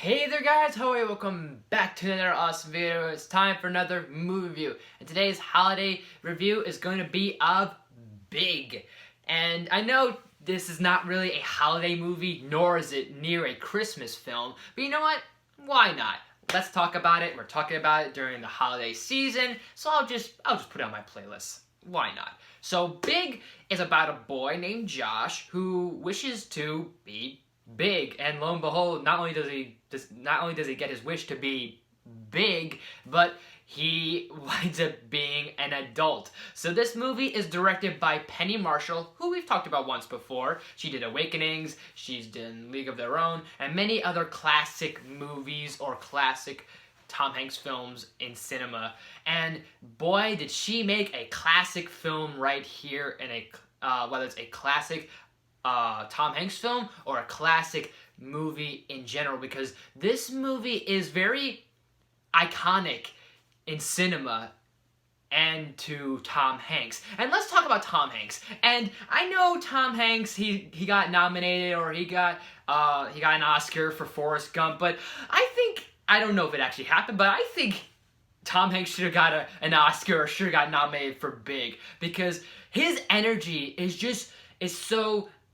Hey there guys, how are you? Welcome back to another awesome video. It's time for another movie review. And today's holiday review is going to be of Big. And I know this is not really a holiday movie, nor is it near a Christmas film. But you know what? Why not? Let's talk about it. We're talking about it during the holiday season, so I'll just put it on my playlist. Why not? So Big is about a boy named Josh who wishes to be big, and lo and behold, not only does he get his wish to be big, but he winds up being an adult. So this movie is directed by Penny Marshall, who we've talked about once before. She did Awakenings, she's done League of Their Own, and many other classic movies or classic Tom Hanks films in cinema. And boy, did she make a classic film right here in whether it's a classic Tom Hanks film or a classic movie in general, because this movie is very iconic in cinema and to Tom Hanks. And let's talk about Tom Hanks. And I know Tom Hanks, he got nominated, or he got an Oscar for Forrest Gump, but I don't know if it actually happened, but I think Tom Hanks should have got an Oscar or should have got nominated for Big, because his energy is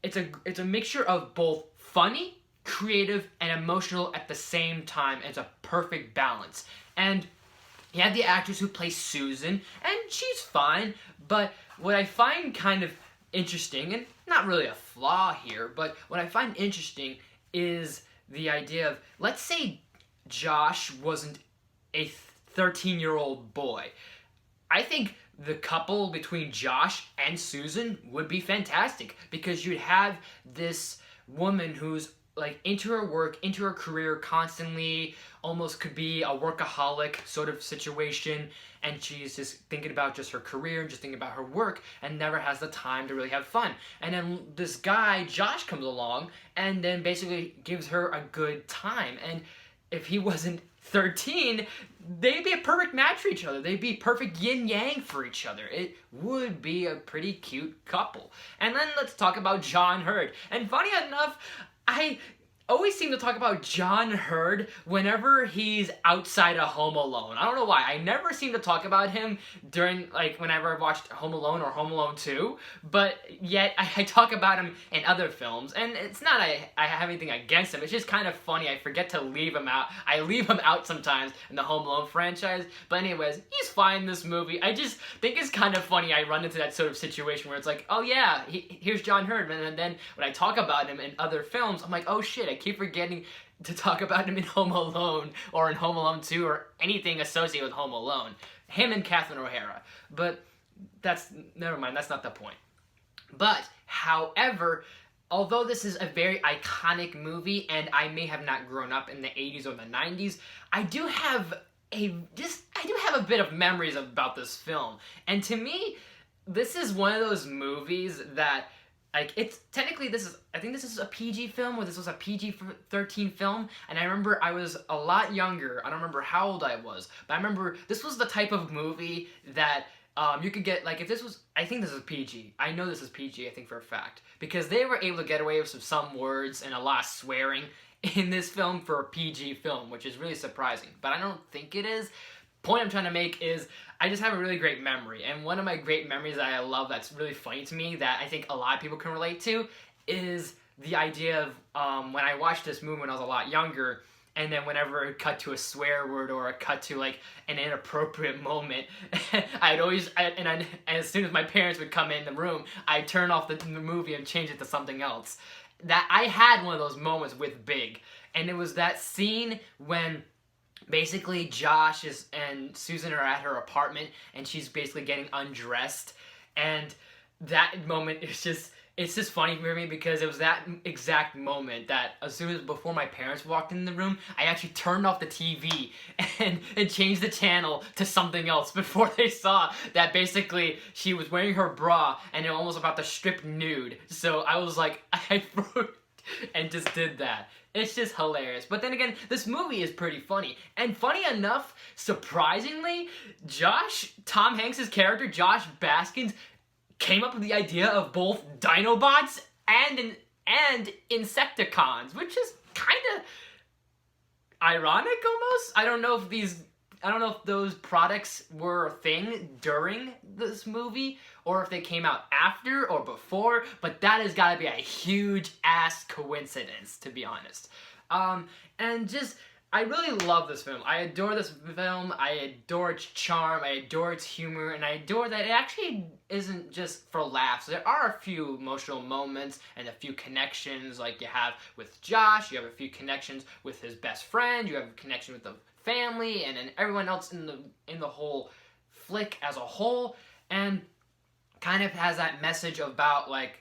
it's a mixture of both funny, creative, and emotional at the same time. It's a perfect balance. And you have the actress who plays Susan, and she's fine, but what I find kind of interesting, and not really a flaw here, but what I find interesting is the idea of, let's say Josh wasn't a 13-year-old boy. I think the couple between Josh and Susan would be fantastic, because you'd have this woman who's like into her work, into her career constantly, almost could be a workaholic sort of situation, and she's just thinking about just her career and just thinking about her work and never has the time to really have fun. And then this guy, Josh, comes along and then basically gives her a good time. And if he wasn't 13, they'd be a perfect match for each other. They'd be perfect yin-yang for each other. It would be a pretty cute couple. And then let's talk about John Hurd. And funny enough, I always seem to talk about John Hurd whenever he's outside of Home Alone. I don't know why. I never seem to talk about him during, like, whenever I've watched Home Alone or Home Alone 2, but yet I talk about him in other films, and it's not I have anything against him. It's just kind of funny. I forget to leave him out. I leave him out sometimes in the Home Alone franchise, but anyways, he's fine in this movie. I just think it's kind of funny I run into that sort of situation where it's like, oh yeah, here's John Hurd, and then when I talk about him in other films, I'm like, oh shit, I keep forgetting to talk about him in Home Alone or in Home Alone 2 or anything associated with Home Alone. Him and Catherine O'Hara. But never mind, that's not the point. But, however, although this is a very iconic movie and I may have not grown up in the 80s or the 90s, I do have a bit of memories about this film. And to me, this is one of those movies that, like, it's technically I think this is a PG film, or this was a PG-13 film, and I remember I was a lot younger. I don't remember how old I was, but I remember this was the type of movie that you could get, like, if this was, I think this is PG. I know this is PG, I think for a fact, because they were able to get away with some words and a lot of swearing in this film for a PG film, which is really surprising, but I don't think it is. Point I'm trying to make is I just have a really great memory, and one of my great memories that I love that's really funny to me that I think a lot of people can relate to is the idea of when I watched this movie when I was a lot younger, and then whenever it cut to a swear word or a cut to like an inappropriate moment, and as soon as my parents would come in the room, I'd turn off the movie and change it to something else. That I had one of those moments with Big, and it was that scene when basically Josh and Susan are at her apartment and she's basically getting undressed, and that moment it's just funny for me because it was that exact moment that as soon as before my parents walked in the room, I actually turned off the TV and changed the channel to something else before they saw that basically she was wearing her bra and almost about to strip nude. So I was like, I broke and just did that. It's just hilarious. But then again, this movie is pretty funny. And funny enough, surprisingly, Tom Hanks' character, Josh Baskins, came up with the idea of both Dinobots and Insecticons, which is kind of ironic almost. I don't know if those products were a thing during this movie, or if they came out after or before, but that has got to be a huge ass coincidence, to be honest. And just, I really love this film. I adore this film. I adore its charm. I adore its humor, and I adore that it actually isn't just for laughs. There are a few emotional moments and a few connections, like you have with Josh. You have a few connections with his best friend. You have a connection with the family, and then everyone else in the whole flick as a whole, and kind of has that message about like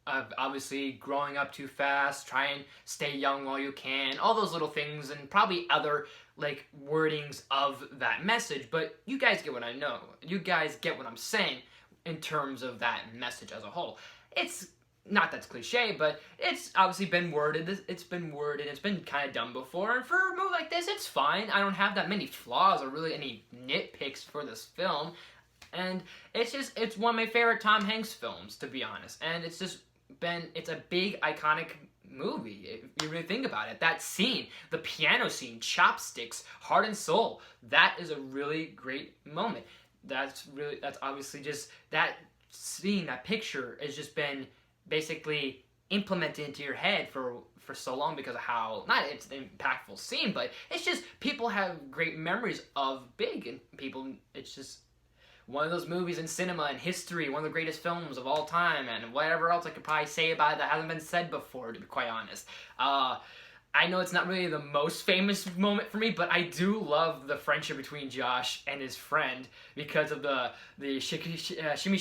obviously growing up too fast, try and stay young while you can, all those little things, and probably other like wordings of that message. But you guys get what I know. You guys get what I'm saying in terms of that message as a whole. It's not that's cliche, but it's obviously been worded. It's been worded. It's been kind of done before. And for a movie like this, it's fine. I don't have that many flaws or really any nitpicks for this film. And it's one of my favorite Tom Hanks films, to be honest. And it's a big iconic movie if you really think about it. That scene, the piano scene, Chopsticks, Heart and Soul, that is a really great moment. That's obviously just that scene, that picture has just been basically implemented into your head for so long because of how, not it's an impactful scene, but it's just people have great memories of Big, and it's just one of those movies in cinema and history, one of the greatest films of all time, and whatever else I could probably say about it that hasn't been said before, to be quite honest. I know it's not really the most famous moment for me, but I do love the friendship between Josh and his friend because of the shimmy shimmy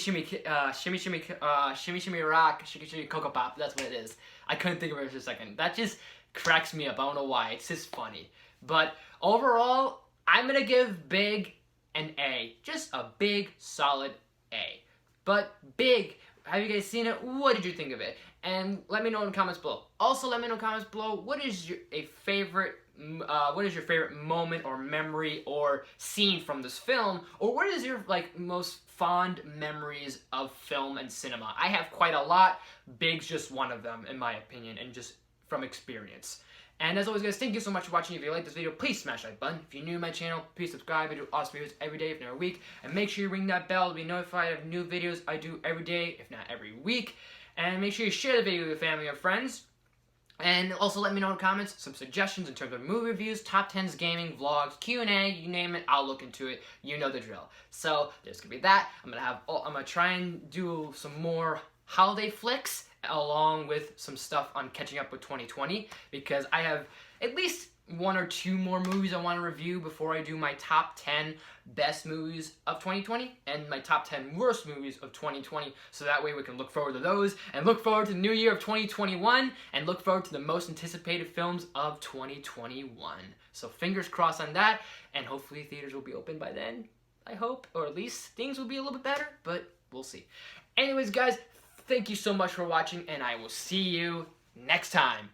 rock, shimmy cocoa pop. That's what it is. I couldn't think of it for a second. That just cracks me up. I don't know why. It's just funny. But overall, I'm gonna give Big an A. Just a big, solid A. But Big, have you guys seen it? What did you think of it? And let me know in the comments below. Also, let me know in the comments below, what is your favorite moment or memory or scene from this film? Or what is your most fond memories of film and cinema? I have quite a lot. Big's just one of them, in my opinion, and just from experience. And as always, guys, thank you so much for watching. If you like this video, please smash that like button. If you're new to my channel, please subscribe. I do awesome videos every day, if not every week. And make sure you ring that bell to be notified of new videos I do every day, if not every week. And make sure you share the video with your family or friends. And also let me know in the comments some suggestions in terms of movie reviews, top 10s, gaming, vlogs, Q&A, you name it, I'll look into it. You know the drill. So there's gonna be that. I'm gonna try and do some more holiday flicks along with some stuff on catching up with 2020, because I have at least one or two more movies I want to review before I do my top 10 best movies of 2020 and my top 10 worst movies of 2020, so that way we can look forward to those and look forward to the new year of 2021 and look forward to the most anticipated films of 2021. So fingers crossed on that, and hopefully theaters will be open by then, I hope, or at least things will be a little bit better, but we'll see. Anyways, guys, thank you so much for watching, and I will see you next time.